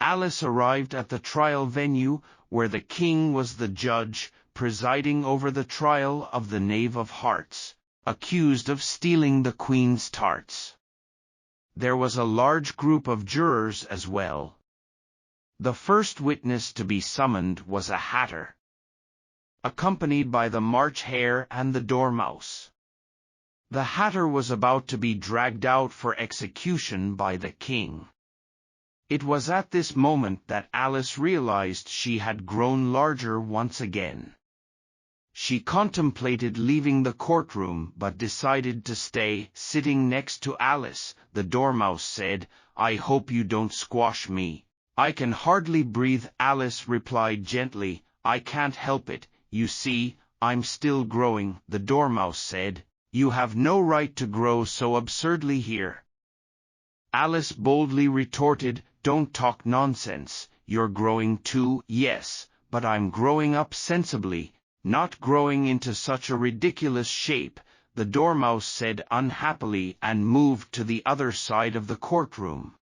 Alice arrived at the trial venue, where the king was the judge, presiding over the trial of the Knave of Hearts, accused of stealing the Queen's tarts. There was a large group of jurors as well. The first witness to be summoned was a hatter, accompanied by the March Hare and the Dormouse. The hatter was about to be dragged out for execution by the king. It was at this moment that Alice realized she had grown larger once again. She contemplated leaving the courtroom but decided to stay. Sitting next to Alice, the Dormouse said, "I hope you don't squash me." "I can hardly breathe," Alice replied gently. "I can't help it. You see, I'm still growing," the Dormouse said. "You have no right to grow so absurdly here." Alice boldly retorted, "Don't talk nonsense. You're growing too." "Yes, but I'm growing up sensibly, not growing into such a ridiculous shape," the Dormouse said unhappily, and moved to the other side of the courtroom.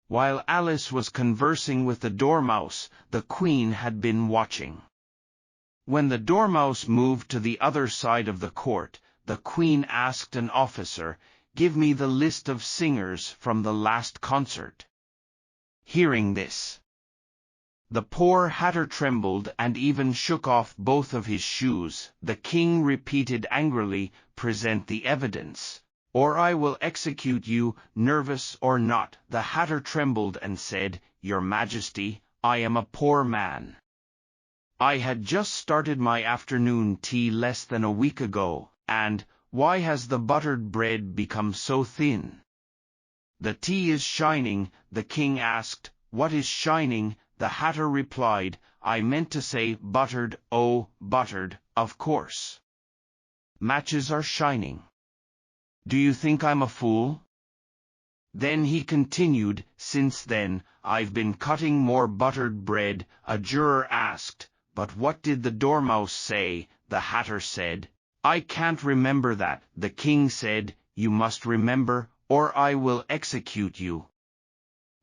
While Alice was conversing with the Dormouse, the Queen had been watching. When the Dormouse moved to the other side of the court, the Queen asked an officer, "Give me the list of singers from the last concert." Hearing this, the poor hatter trembled and even shook off both of his shoes. The king repeated angrily, "Present the evidence, or I will execute you." Nervous or not, the hatter trembled and said, "Your Majesty, I am a poor man. I had just started my afternoon tea less than a week ago, and why has the buttered bread become so thin?" "The tea is shining," the king asked. "What is shining?" The hatter replied, "I meant to say buttered." "Oh, buttered, of course. Matches are shining. Do you think I'm a fool?" Then he continued, "Since then, I've been cutting more buttered bread." A juror asked, "But what did the Dormouse say?" The hatter said, "I can't remember that." The king said, "You must remember, or I will execute you."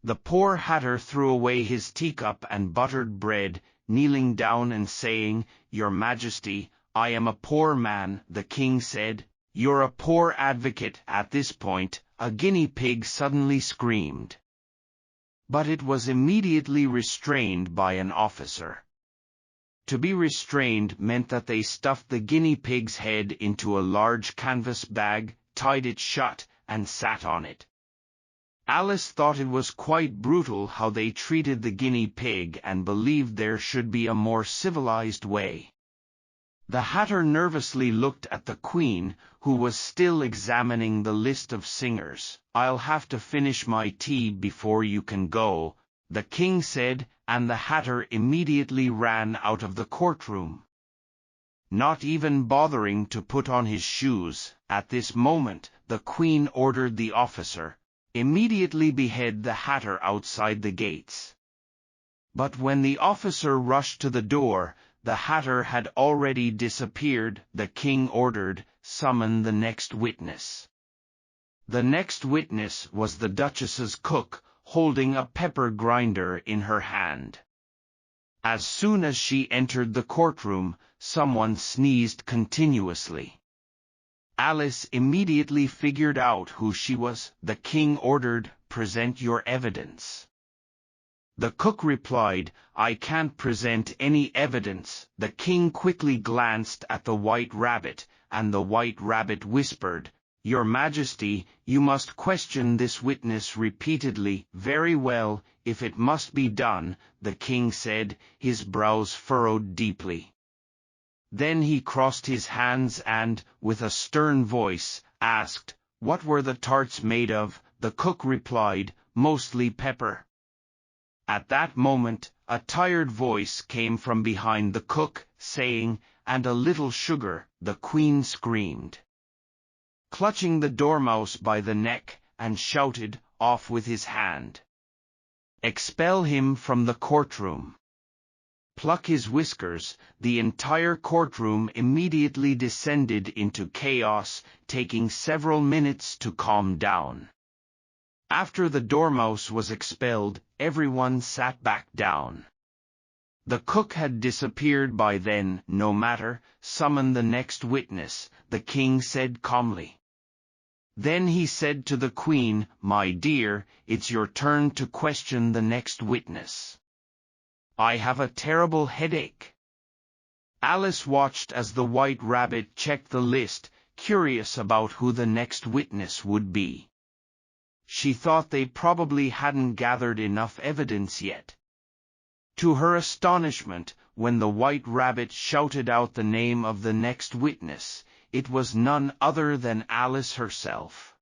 The poor hatter threw away his teacup and buttered bread, kneeling down and saying, "Your Majesty, I am a poor man." The king said, "You're a poor advocate." At this point, a guinea pig suddenly screamed. But it was immediately restrained by an officer. To be restrained meant that they stuffed the guinea pig's head into a large canvas bag, tied it shut, and sat on it. Alice thought it was quite brutal how they treated the guinea pig and believed there should be a more civilized way. The hatter nervously looked at the Queen, who was still examining the list of singers. "I'll have to finish my tea before you can go," the king said, and the hatter immediately ran out of the courtroom, not even bothering to put on his shoes. At this moment, the Queen ordered the officer, "Immediately behead the hatter outside the gates." But when the officer rushed to the door, the hatter had already disappeared. The king ordered, "Summon the next witness." The next witness was the Duchess's cook, holding a pepper grinder in her hand. As soon as she entered the courtroom, someone sneezed continuously. Alice immediately figured out who she was. The king ordered, "Present your evidence." The cook replied, "I can't present any evidence." The king quickly glanced at the white rabbit, and the white rabbit whispered, "Your Majesty, you must question this witness repeatedly." "Very well, if it must be done," the king said, his brows furrowed deeply. Then he crossed his hands and, with a stern voice, asked, "What were the tarts made of?" The cook replied, "Mostly pepper." At that moment, a tired voice came from behind the cook, saying, "And a little sugar." The Queen screamed, clutching the Dormouse by the neck, and shouted, "Off with his hand! Expel him from the courtroom! Pluck his whiskers." The entire courtroom immediately descended into chaos, taking several minutes to calm down. After the dormouse was expelled, everyone sat back down. The cook had disappeared by then. No matter, summon the next witness, the king said calmly. Then he said to the queen, "My dear, it's your turn to question the next witness. I have a terrible headache." Alice watched as the White Rabbit checked the list, curious about who the next witness would be. She thought they probably hadn't gathered enough evidence yet. To her astonishment, when the White Rabbit shouted out the name of the next witness, it was none other than Alice herself.